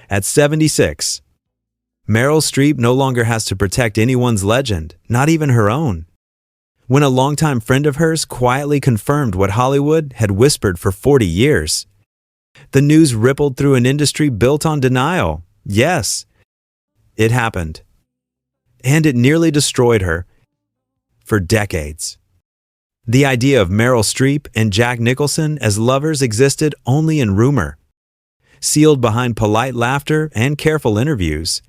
At 76, Meryl Streep no longer has to protect anyone's legend, not even her own. When a longtime friend of hers quietly confirmed what Hollywood had whispered for 40 years, the news rippled through an industry built on denial. Yes, it happened. And it nearly destroyed her for decades. The idea of Meryl Streep and Jack Nicholson as lovers existed only in rumor, sealed behind polite laughter and careful interviews.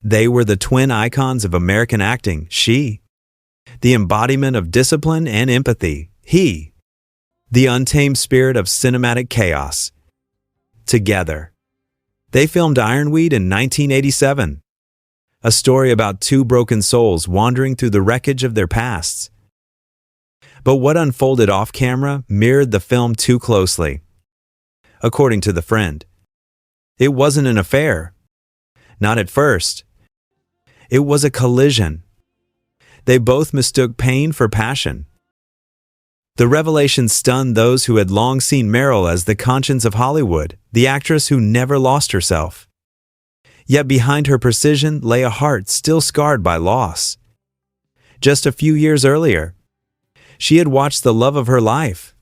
They were the twin icons of American acting, she, the embodiment of discipline and empathy, he, the untamed spirit of cinematic chaos. Together, they filmed Ironweed in 1987, a story about two broken souls wandering through the wreckage of their pasts. But what unfolded off-camera mirrored the film too closely. According to the friend, it wasn't an affair. Not at first. It was a collision. They both mistook pain for passion. The revelation stunned those who had long seen Meryl as the conscience of Hollywood, the actress who never lost herself. Yet behind her precision lay a heart still scarred by loss. Just a few years earlier, she had watched the love of her life,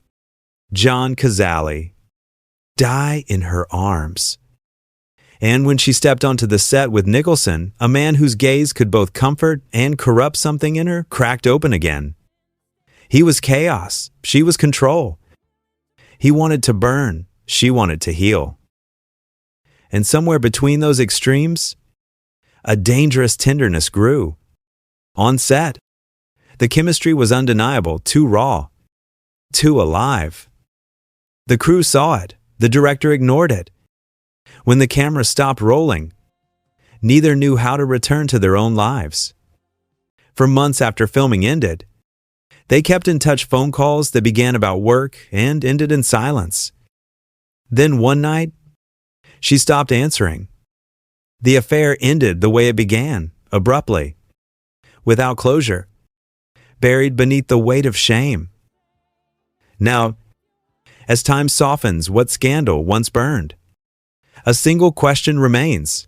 John Cazale, die in her arms. And when she stepped onto the set with Nicholson, a man whose gaze could both comfort and corrupt something in her cracked open again. He was chaos, she was control. He wanted to burn, she wanted to heal. And somewhere between those extremes, a dangerous tenderness grew. On set, the chemistry was undeniable, too raw, too alive. The crew saw it, the director ignored it. When the camera stopped rolling, neither knew how to return to their own lives. For months after filming ended, they kept in touch phone calls that began about work and ended in silence. Then one night, she stopped answering. The affair ended the way it began, abruptly, without closure, buried beneath the weight of shame. Now, as time softens what scandal once burned, a single question remains.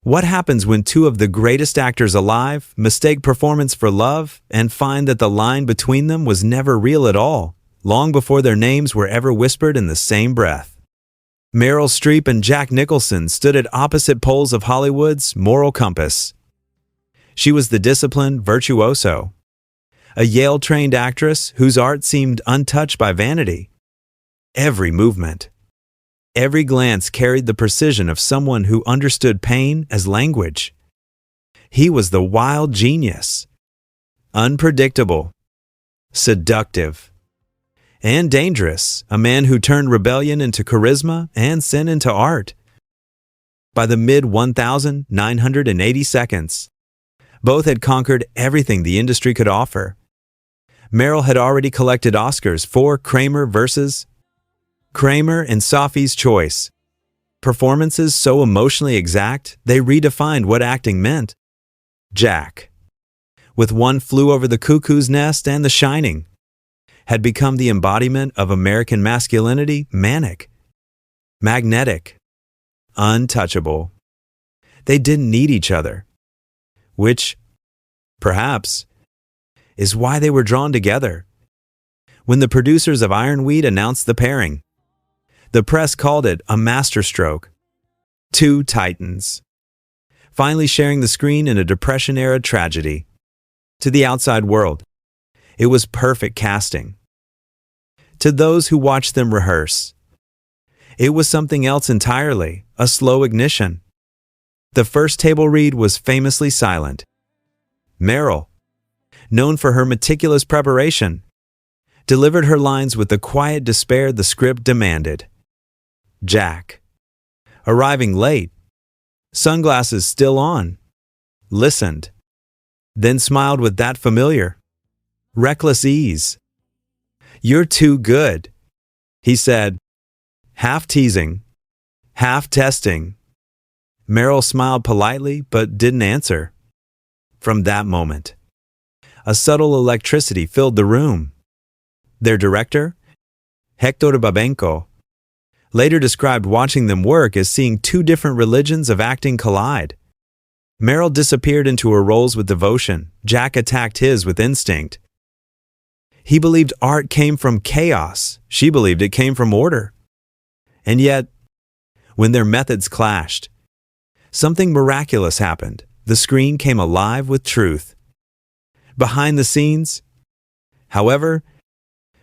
What happens when two of the greatest actors alive mistake performance for love and find that the line between them was never real at all, long before their names were ever whispered in the same breath? Meryl Streep and Jack Nicholson stood at opposite poles of Hollywood's moral compass. She was the disciplined virtuoso, a Yale-trained actress whose art seemed untouched by vanity. Every movement, every glance carried the precision of someone who understood pain as language. He was the wild genius, unpredictable, seductive, and dangerous, a man who turned rebellion into charisma and sin into art. By the mid-1980 seconds, both had conquered everything the industry could offer. Meryl had already collected Oscars for Kramer and Sophie's Choice, performances so emotionally exact they redefined what acting meant. Jack, with One Flew Over the Cuckoo's Nest and The Shining, had become the embodiment of American masculinity, manic, magnetic, untouchable. They didn't need each other, which, perhaps, is why they were drawn together. When the producers of Ironweed announced the pairing, the press called it a masterstroke. Two titans, finally sharing the screen in a Depression-era tragedy. To the outside world, it was perfect casting. To those who watched them rehearse, it was something else entirely, a slow ignition. The first table read was famously silent. Meryl, known for her meticulous preparation, delivered her lines with the quiet despair the script demanded. Jack, arriving late, sunglasses still on, listened, then smiled with that familiar, reckless ease. "You're too good," he said, half teasing, half testing. Meryl smiled politely but didn't answer. From that moment, a subtle electricity filled the room. Their director, Hector Babenco, later described watching them work as seeing two different religions of acting collide. Meryl disappeared into her roles with devotion. Jack attacked his with instinct. He believed art came from chaos. She believed it came from order. And yet, when their methods clashed, something miraculous happened. The screen came alive with truth. Behind the scenes, however,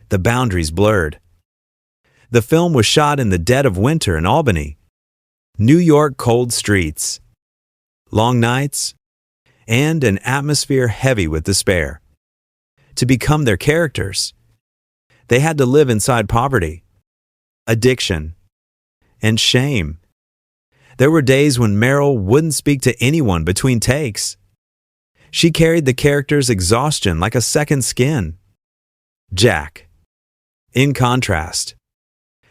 the boundaries blurred. The film was shot in the dead of winter in Albany, New York, cold streets, long nights, and an atmosphere heavy with despair. To become their characters, they had to live inside poverty, addiction, and shame. There were days when Meryl wouldn't speak to anyone between takes. She carried the character's exhaustion like a second skin. Jack, in contrast,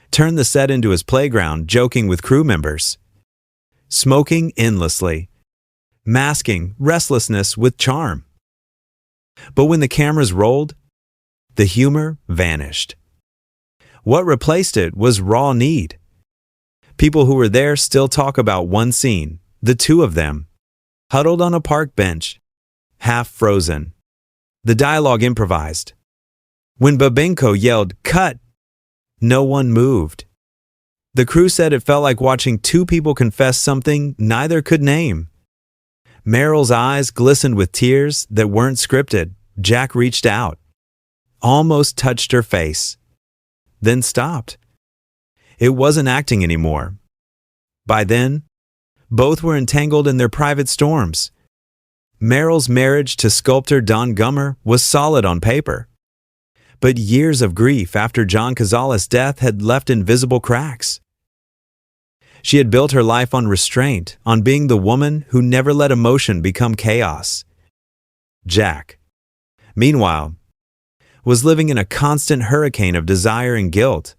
turned the set into his playground, joking with crew members, smoking endlessly, masking restlessness with charm. But when the cameras rolled, the humor vanished. What replaced it was raw need. People who were there still talk about one scene, the two of them, huddled on a park bench, half frozen. The dialogue improvised. When Babenko yelled, "Cut!" no one moved. The crew said it felt like watching two people confess something neither could name. Meryl's eyes glistened with tears that weren't scripted. Jack reached out, almost touched her face, then stopped. It wasn't acting anymore. By then, both were entangled in their private storms. Meryl's marriage to sculptor Don Gummer was solid on paper, but years of grief after John Cazale's death had left invisible cracks. She had built her life on restraint, on being the woman who never let emotion become chaos. Jack, meanwhile, was living in a constant hurricane of desire and guilt.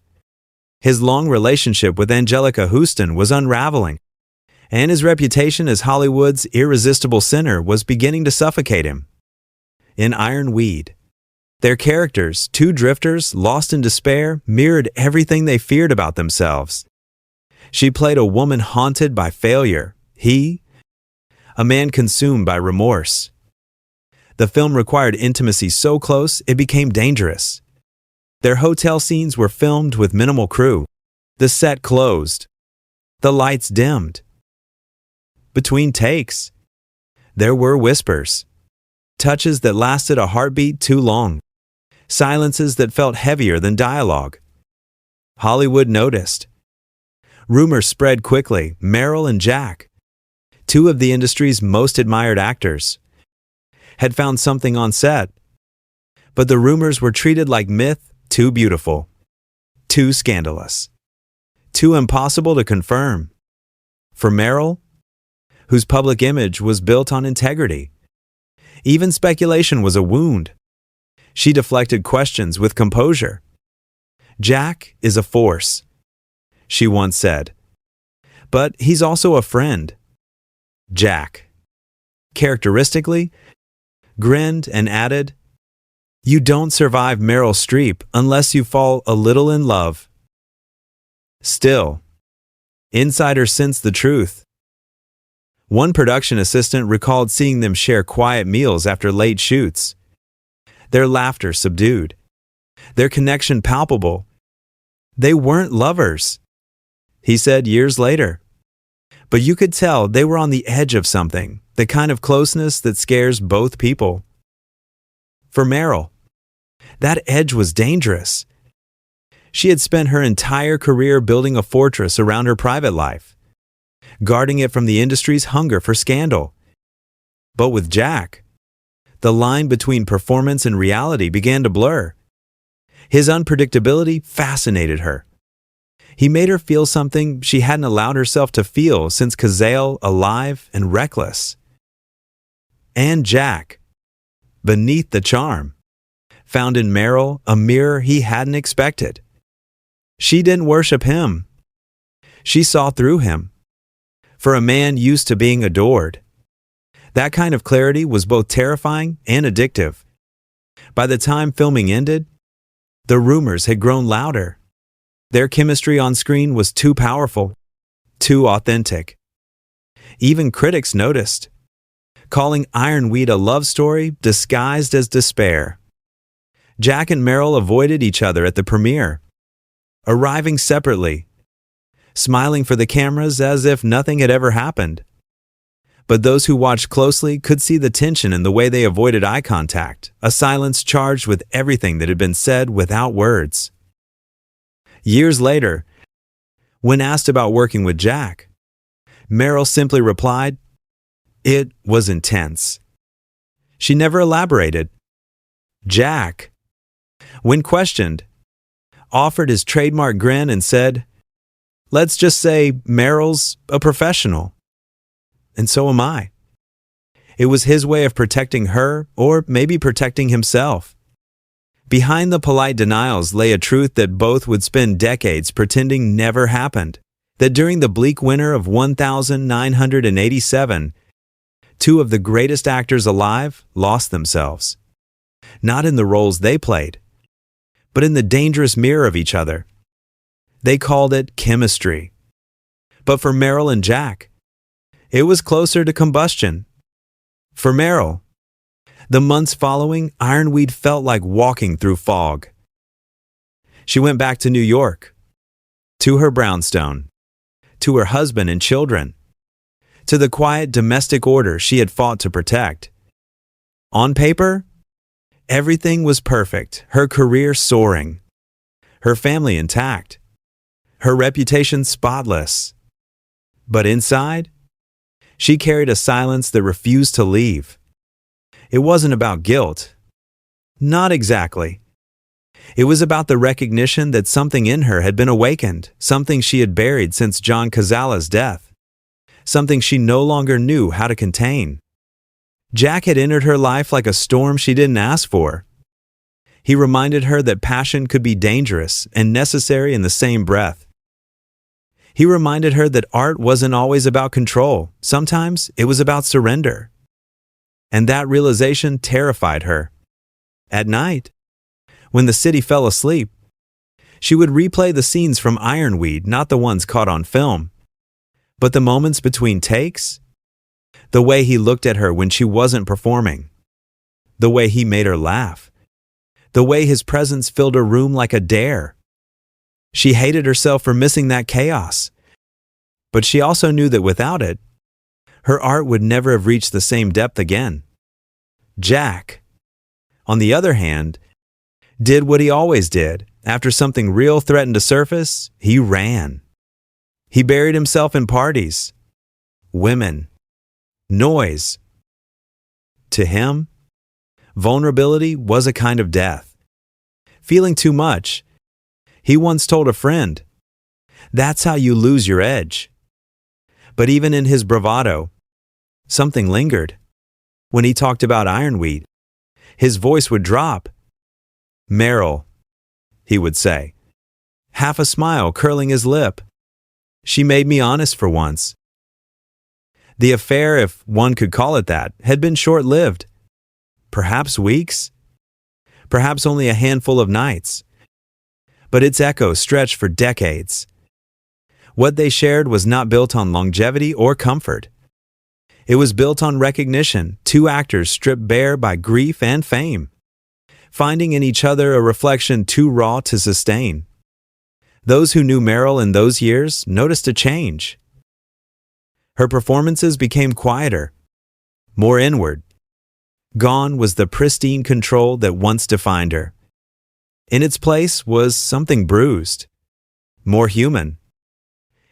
His long relationship with Angelica Houston was unraveling, and his reputation as Hollywood's irresistible sinner was beginning to suffocate him. In Ironweed, their characters, two drifters lost in despair, mirrored everything they feared about themselves. She played a woman haunted by failure. He, a man consumed by remorse. The film required intimacy so close it became dangerous. Their hotel scenes were filmed with minimal crew. The set closed. The lights dimmed. Between takes, there were whispers, touches that lasted a heartbeat too long, silences that felt heavier than dialogue. Hollywood noticed. Rumors spread quickly. Meryl and Jack, two of the industry's most admired actors, had found something on set. But the rumors were treated like myth, too beautiful, too scandalous, too impossible to confirm. For Meryl, whose public image was built on integrity, even speculation was a wound. She deflected questions with composure. Jack is a force, she once said, but he's also a friend. Jack, characteristically, grinned and added, "You don't survive Meryl Streep unless you fall a little in love." Still, insiders sensed the truth. One production assistant recalled seeing them share quiet meals after late shoots. Their laughter subdued, their connection palpable. They weren't lovers, he said years later. But you could tell they were on the edge of something, the kind of closeness that scares both people. For Meryl, that edge was dangerous. She had spent her entire career building a fortress around her private life, guarding it from the industry's hunger for scandal. But with Jack, the line between performance and reality began to blur. His unpredictability fascinated her. He made her feel something she hadn't allowed herself to feel since Cazale, alive and reckless. And Jack, beneath the charm, found in Meryl a mirror he hadn't expected. She didn't worship him. She saw through him. For a man used to being adored, that kind of clarity was both terrifying and addictive. By the time filming ended, the rumors had grown louder. Their chemistry on screen was too powerful, too authentic. Even critics noticed, calling Ironweed a love story disguised as despair. Jack and Meryl avoided each other at the premiere, arriving separately, smiling for the cameras as if nothing had ever happened. But those who watched closely could see the tension in the way they avoided eye contact, a silence charged with everything that had been said without words. Years later, when asked about working with Jack, Meryl simply replied, "It was intense." She never elaborated. Jack, when questioned, offered his trademark grin and said, "Let's just say Meryl's a professional. And so am I." It was his way of protecting her, or maybe protecting himself. Behind the polite denials lay a truth that both would spend decades pretending never happened. That during the bleak winter of 1987, two of the greatest actors alive lost themselves. Not in the roles they played, but in the dangerous mirror of each other. They called it chemistry. But for Meryl and Jack, it was closer to combustion. For Meryl, the months following, Ironweed felt like walking through fog. She went back to New York, to her brownstone, to her husband and children, to the quiet domestic order she had fought to protect. On paper, everything was perfect, her career soaring, her family intact, her reputation spotless. But inside, she carried a silence that refused to leave. It wasn't about guilt. Not exactly. It was about the recognition that something in her had been awakened, something she had buried since John Cazale's death, something she no longer knew how to contain. Jack had entered her life like a storm she didn't ask for. He reminded her that passion could be dangerous and necessary in the same breath. He reminded her that art wasn't always about control. Sometimes it was about surrender. And that realization terrified her. At night, when the city fell asleep, she would replay the scenes from Ironweed, not the ones caught on film, but the moments between takes, the way he looked at her when she wasn't performing, the way he made her laugh, the way his presence filled her room like a dare. She hated herself for missing that chaos, but she also knew that without it, her art would never have reached the same depth again. Jack, on the other hand, did what he always did. After something real threatened to surface, he ran. He buried himself in parties, women, noise. To him, vulnerability was a kind of death. Feeling too much, he once told a friend, "That's how you lose your edge." But even in his bravado, something lingered. When he talked about Ironweed, his voice would drop. "Meryl," he would say, half a smile curling his lip. "She made me honest for once." The affair, if one could call it that, had been short-lived. Perhaps weeks, perhaps only a handful of nights. But its echo stretched for decades. What they shared was not built on longevity or comfort. It was built on recognition, two actors stripped bare by grief and fame, finding in each other a reflection too raw to sustain. Those who knew Meryl in those years noticed a change. Her performances became quieter, more inward. Gone was the pristine control that once defined her. In its place was something bruised, more human.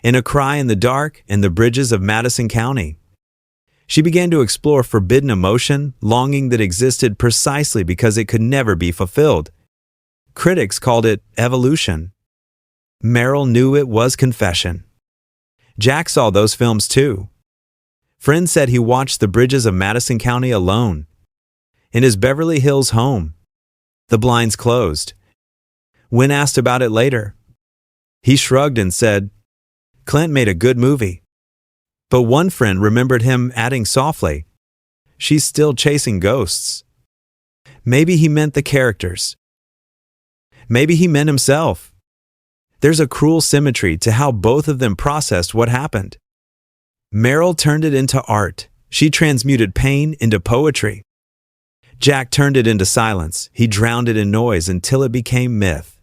In A Cry in the Dark and the Bridges of Madison County, she began to explore forbidden emotion, longing that existed precisely because it could never be fulfilled. Critics called it evolution. Meryl knew it was confession. Jack saw those films too. Friends said he watched The Bridges of Madison County alone, in his Beverly Hills home, the blinds closed. When asked about it later, he shrugged and said, "Clint made a good movie." But one friend remembered him adding softly, "She's still chasing ghosts." Maybe he meant the characters. Maybe he meant himself. There's a cruel symmetry to how both of them processed what happened. Meryl turned it into art. She transmuted pain into poetry. Jack turned it into silence. He drowned it in noise until it became myth.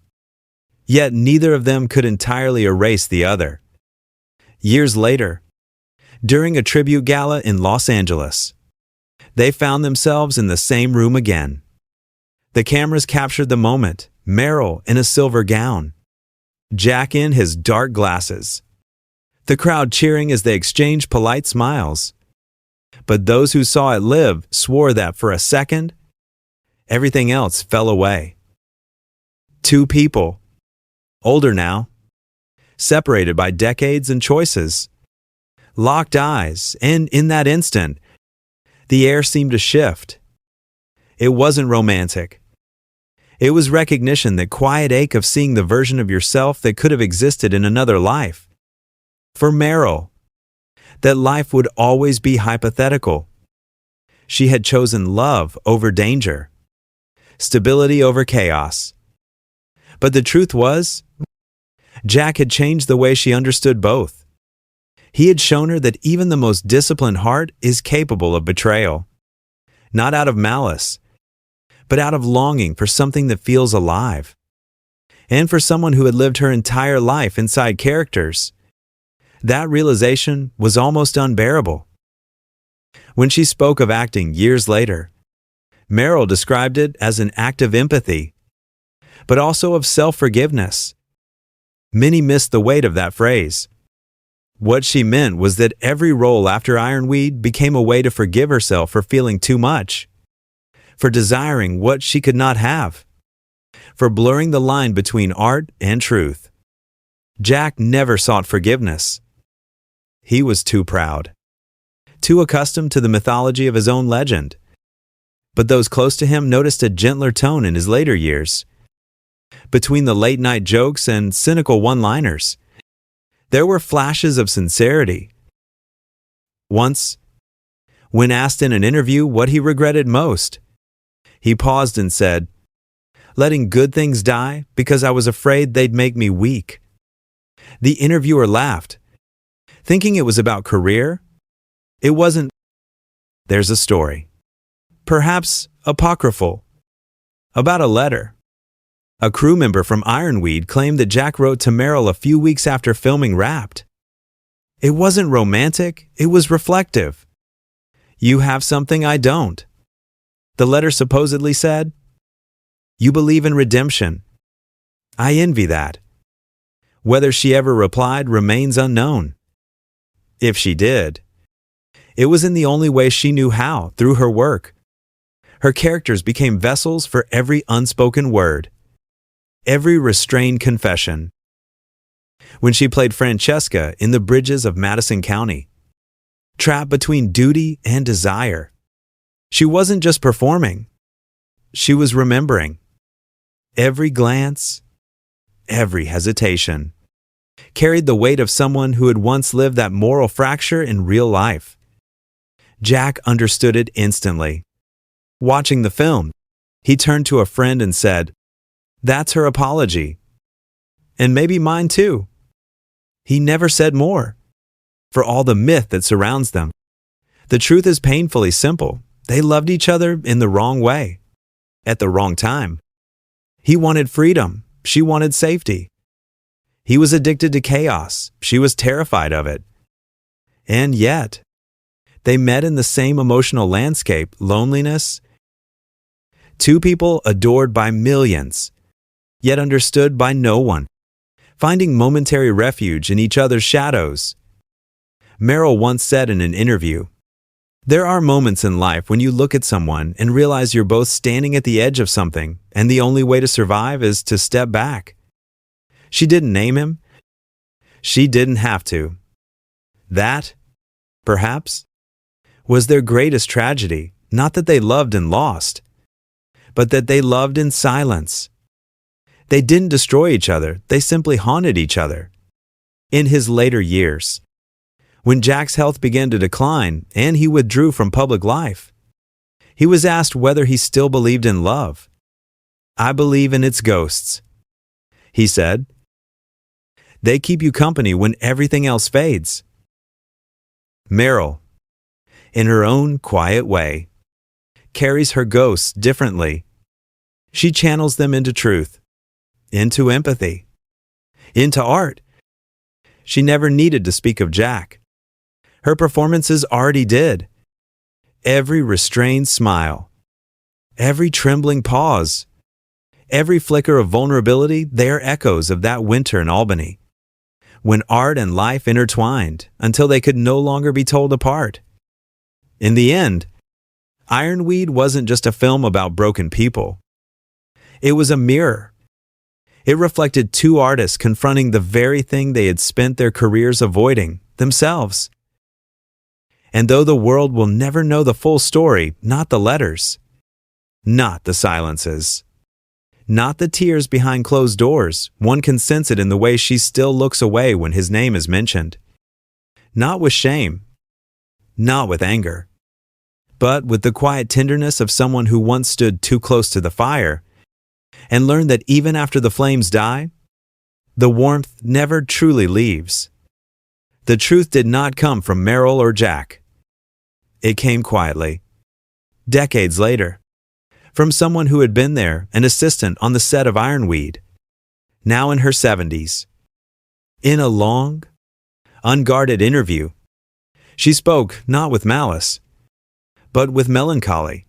Yet neither of them could entirely erase the other. Years later, during a tribute gala in Los Angeles, they found themselves in the same room again. The cameras captured the moment, Meryl in a silver gown, Jack in his dark glasses. The crowd cheering as they exchanged polite smiles. But those who saw it live swore that for a second, everything else fell away. Two people, older now, separated by decades and choices, locked eyes, and in that instant, the air seemed to shift. It wasn't romantic. It was recognition, that quiet ache of seeing the version of yourself that could have existed in another life. For Meryl, that life would always be hypothetical. She had chosen love over danger, stability over chaos. But the truth was, Jack had changed the way she understood both. He had shown her that even the most disciplined heart is capable of betrayal. Not out of malice, but out of longing for something that feels alive. And for someone who had lived her entire life inside characters, that realization was almost unbearable. When she spoke of acting years later, Meryl described it as an act of empathy, but also of self-forgiveness. Many missed the weight of that phrase. What she meant was that every role after Ironweed became a way to forgive herself for feeling too much, for desiring what she could not have, for blurring the line between art and truth. Jack never sought forgiveness. He was too proud, too accustomed to the mythology of his own legend. But those close to him noticed a gentler tone in his later years. Between the late-night jokes and cynical one-liners, there were flashes of sincerity. Once, when asked in an interview what he regretted most, he paused and said, "Letting good things die because I was afraid they'd make me weak." The interviewer laughed, thinking it was about career. It wasn't. There's a story, perhaps apocryphal, about a letter. A crew member from Ironweed claimed that Jack wrote to Meryl a few weeks after filming Wrapped. It wasn't romantic, it was reflective. "You have something I don't." The letter supposedly said, "You believe in redemption. I envy that." Whether she ever replied remains unknown. If she did, it was in the only way she knew how, through her work. Her characters became vessels for every unspoken word, every restrained confession. When she played Francesca in The Bridges of Madison County, trapped between duty and desire, she wasn't just performing, she was remembering. Every glance, every hesitation, carried the weight of someone who had once lived that moral fracture in real life. Jack understood it instantly. Watching the film, he turned to a friend and said, "That's her apology. And maybe mine too." He never said more, for all the myth that surrounds them. The truth is painfully simple. They loved each other in the wrong way, at the wrong time. He wanted freedom. She wanted safety. He was addicted to chaos. She was terrified of it. And yet, they met in the same emotional landscape, loneliness. Two people adored by millions, yet understood by no one, finding momentary refuge in each other's shadows. Meryl once said in an interview, "There are moments in life when you look at someone and realize you're both standing at the edge of something, and the only way to survive is to step back." She didn't name him. She didn't have to. That, perhaps, was their greatest tragedy, not that they loved and lost, but that they loved in silence. They didn't destroy each other, they simply haunted each other. In his later years, when Jack's health began to decline and he withdrew from public life, he was asked whether he still believed in love. "I believe in its ghosts," he said. They keep you company when everything else fades. Meryl, in her own quiet way, carries her ghosts differently. She channels them into truth, into empathy, into art. She never needed to speak of Jack. Her performances already did. Every restrained smile, every trembling pause, every flicker of vulnerability, they are echoes of that winter in Albany, when art and life intertwined until they could no longer be told apart. In the end, Ironweed wasn't just a film about broken people. It was a mirror. It reflected two artists confronting the very thing they had spent their careers avoiding, themselves. And though the world will never know the full story, not the letters, not the silences, not the tears behind closed doors, one can sense it in the way she still looks away when his name is mentioned. Not with shame, not with anger, but with the quiet tenderness of someone who once stood too close to the fire and learned that even after the flames die, the warmth never truly leaves. The truth did not come from Meryl or Jack. It came quietly, decades later, from someone who had been there, an assistant on the set of Ironweed, now in her 70s. In a long, unguarded interview, she spoke not with malice, but with melancholy.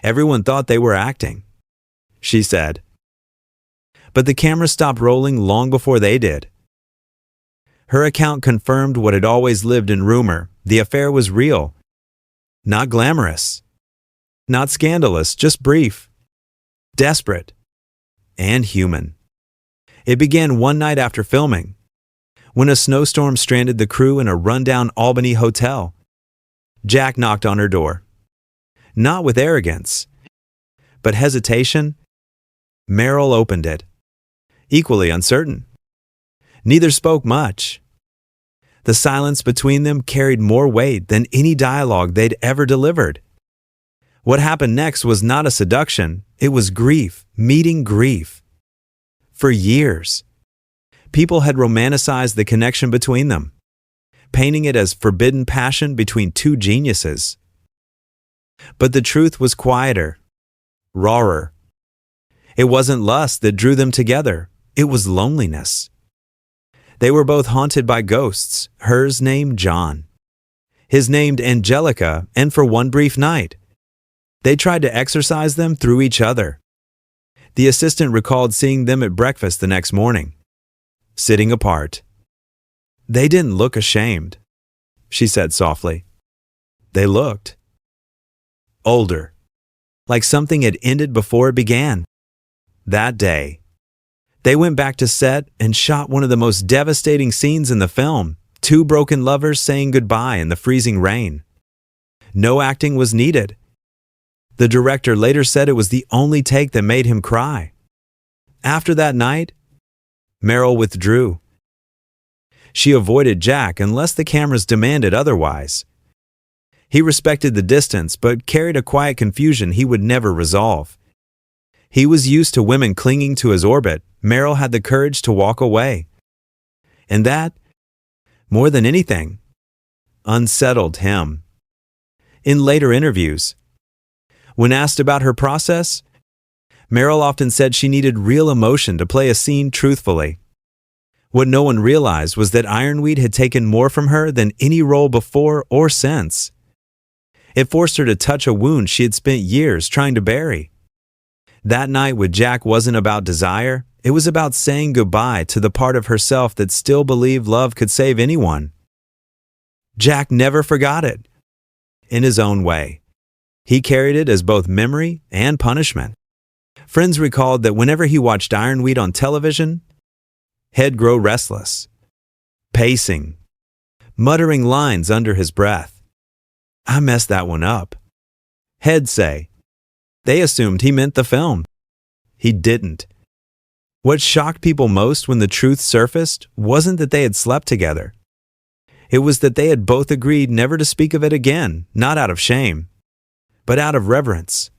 Everyone thought they were acting, she said. But the camera stopped rolling long before they did. Her account confirmed what had always lived in rumor. The affair was real, not glamorous, not scandalous, just brief, desperate, and human. It began one night after filming, when a snowstorm stranded the crew in a rundown Albany hotel. Jack knocked on her door. Not with arrogance, but hesitation. Meryl opened it, equally uncertain. Neither spoke much. The silence between them carried more weight than any dialogue they'd ever delivered. What happened next was not a seduction, it was grief, meeting grief. For years, people had romanticized the connection between them, painting it as forbidden passion between two geniuses. But the truth was quieter, rawer. It wasn't lust that drew them together, it was loneliness. They were both haunted by ghosts, hers named John, his named Angelica, and for one brief night, they tried to exorcise them through each other. The assistant recalled seeing them at breakfast the next morning, sitting apart. They didn't look ashamed, she said softly. They looked older, like something had ended before it began. That day, they went back to set and shot one of the most devastating scenes in the film, two broken lovers saying goodbye in the freezing rain. No acting was needed. The director later said it was the only take that made him cry. After that night, Meryl withdrew. She avoided Jack unless the cameras demanded otherwise. He respected the distance but carried a quiet confusion he would never resolve. He was used to women clinging to his orbit. Meryl had the courage to walk away. And that, more than anything, unsettled him. In later interviews, when asked about her process, Meryl often said she needed real emotion to play a scene truthfully. What no one realized was that Ironweed had taken more from her than any role before or since. It forced her to touch a wound she had spent years trying to bury. That night with Jack wasn't about desire, it was about saying goodbye to the part of herself that still believed love could save anyone. Jack never forgot it. In his own way, he carried it as both memory and punishment. Friends recalled that whenever he watched Ironweed on television, he'd grow restless, pacing, muttering lines under his breath. "I messed that one up," he'd say. They assumed he meant the film. He didn't. What shocked people most when the truth surfaced wasn't that they had slept together. It was that they had both agreed never to speak of it again, not out of shame, but out of reverence.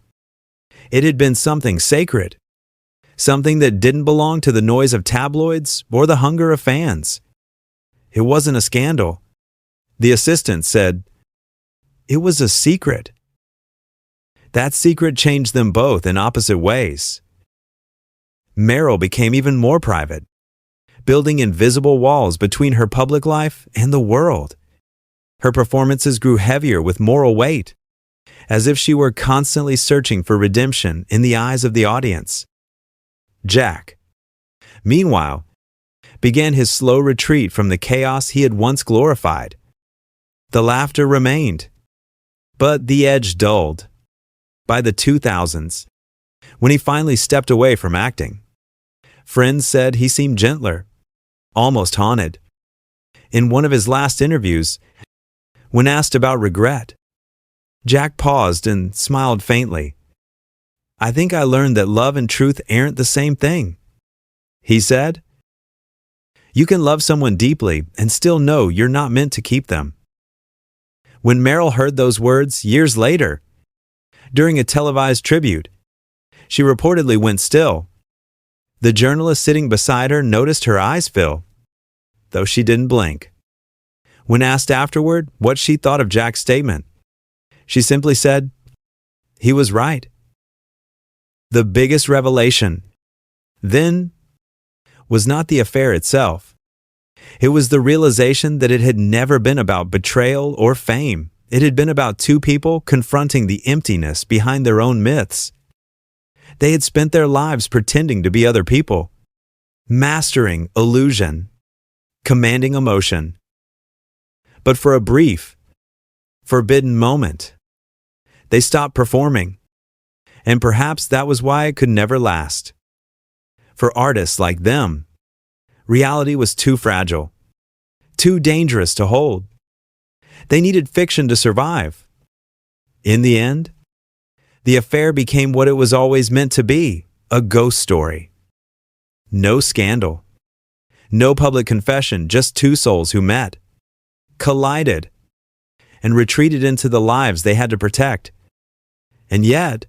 It had been something sacred, something that didn't belong to the noise of tabloids or the hunger of fans. It wasn't a scandal. The assistant said, "It was a secret." That secret changed them both in opposite ways. Meryl became even more private, building invisible walls between her public life and the world. Her performances grew heavier with moral weight, as if she were constantly searching for redemption in the eyes of the audience. Jack, meanwhile, began his slow retreat from the chaos he had once glorified. The laughter remained, but the edge dulled. By the 2000s, when he finally stepped away from acting, friends said he seemed gentler, almost haunted. In one of his last interviews, when asked about regret, Jack paused and smiled faintly. "I think I learned that love and truth aren't the same thing," he said. You can love someone deeply and still know you're not meant to keep them. When Meryl heard those words years later, during a televised tribute, she reportedly went still. The journalist sitting beside her noticed her eyes fill, though she didn't blink. When asked afterward what she thought of Jack's statement, she simply said, "He was right." The biggest revelation, then, was not the affair itself. It was the realization that it had never been about betrayal or fame. It had been about two people confronting the emptiness behind their own myths. They had spent their lives pretending to be other people, mastering illusion, commanding emotion. But for a brief, forbidden moment, they stopped performing. And perhaps that was why it could never last. For artists like them, reality was too fragile, too dangerous to hold. They needed fiction to survive. In the end, the affair became what it was always meant to be, a ghost story. No scandal, no public confession, just two souls who met, collided, and retreated into the lives they had to protect. And yet,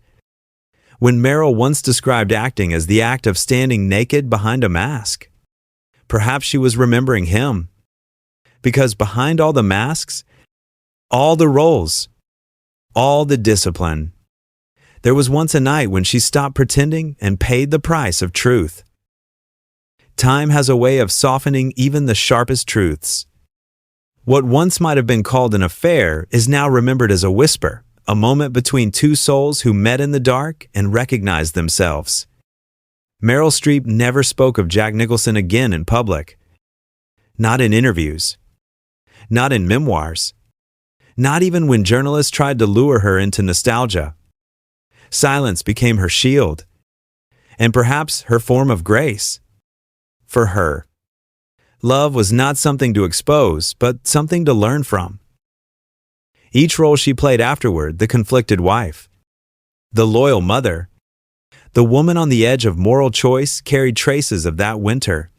when Meryl once described acting as the act of standing naked behind a mask, perhaps she was remembering him. Because behind all the masks, all the roles, all the discipline, there was once a night when she stopped pretending and paid the price of truth. Time has a way of softening even the sharpest truths. What once might have been called an affair is now remembered as a whisper, a moment between two souls who met in the dark and recognized themselves. Meryl Streep never spoke of Jack Nicholson again in public. Not in interviews. Not in memoirs. Not even when journalists tried to lure her into nostalgia. Silence became her shield, and perhaps her form of grace. For her, love was not something to expose, but something to learn from. Each role she played afterward, the conflicted wife, the loyal mother, the woman on the edge of moral choice, carried traces of that winter,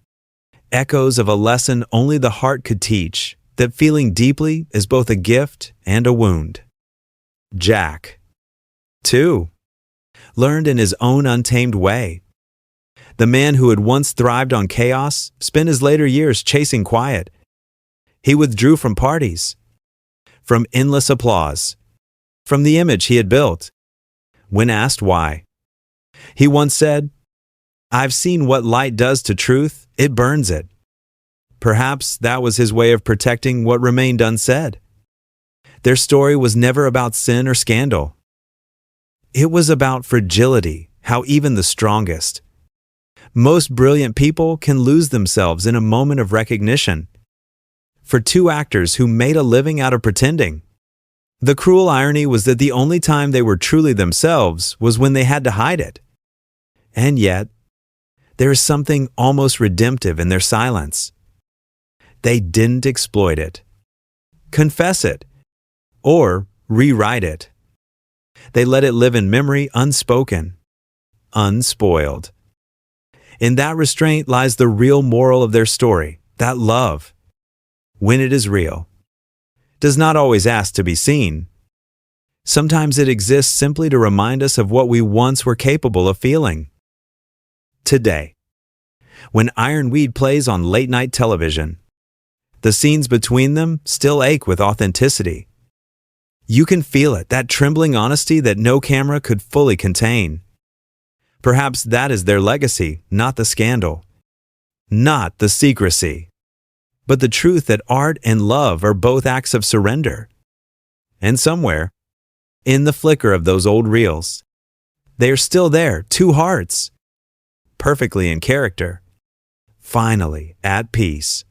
echoes of a lesson only the heart could teach, that feeling deeply is both a gift and a wound. Jack, too, learned in his own untamed way. The man who had once thrived on chaos spent his later years chasing quiet. He withdrew from parties, from endless applause, from the image he had built. When asked why, he once said, "I've seen what light does to truth, it burns it." Perhaps that was his way of protecting what remained unsaid. Their story was never about sin or scandal. It was about fragility, how even the strongest, most brilliant people can lose themselves in a moment of recognition. For two actors who made a living out of pretending, the cruel irony was that the only time they were truly themselves was when they had to hide it. And yet, there is something almost redemptive in their silence. They didn't exploit it, confess it, or rewrite it. They let it live in memory unspoken, unspoiled. In that restraint lies the real moral of their story, that love, when it is real, does not always ask to be seen. Sometimes it exists simply to remind us of what we once were capable of feeling. today. When Ironweed plays on late-night television, the scenes between them still ache with authenticity. You can feel it, that trembling honesty that no camera could fully contain. Perhaps that is their legacy, not the scandal, not the secrecy, but the truth that art and love are both acts of surrender. And somewhere, in the flicker of those old reels, they are still there, two hearts, perfectly in character, finally at peace.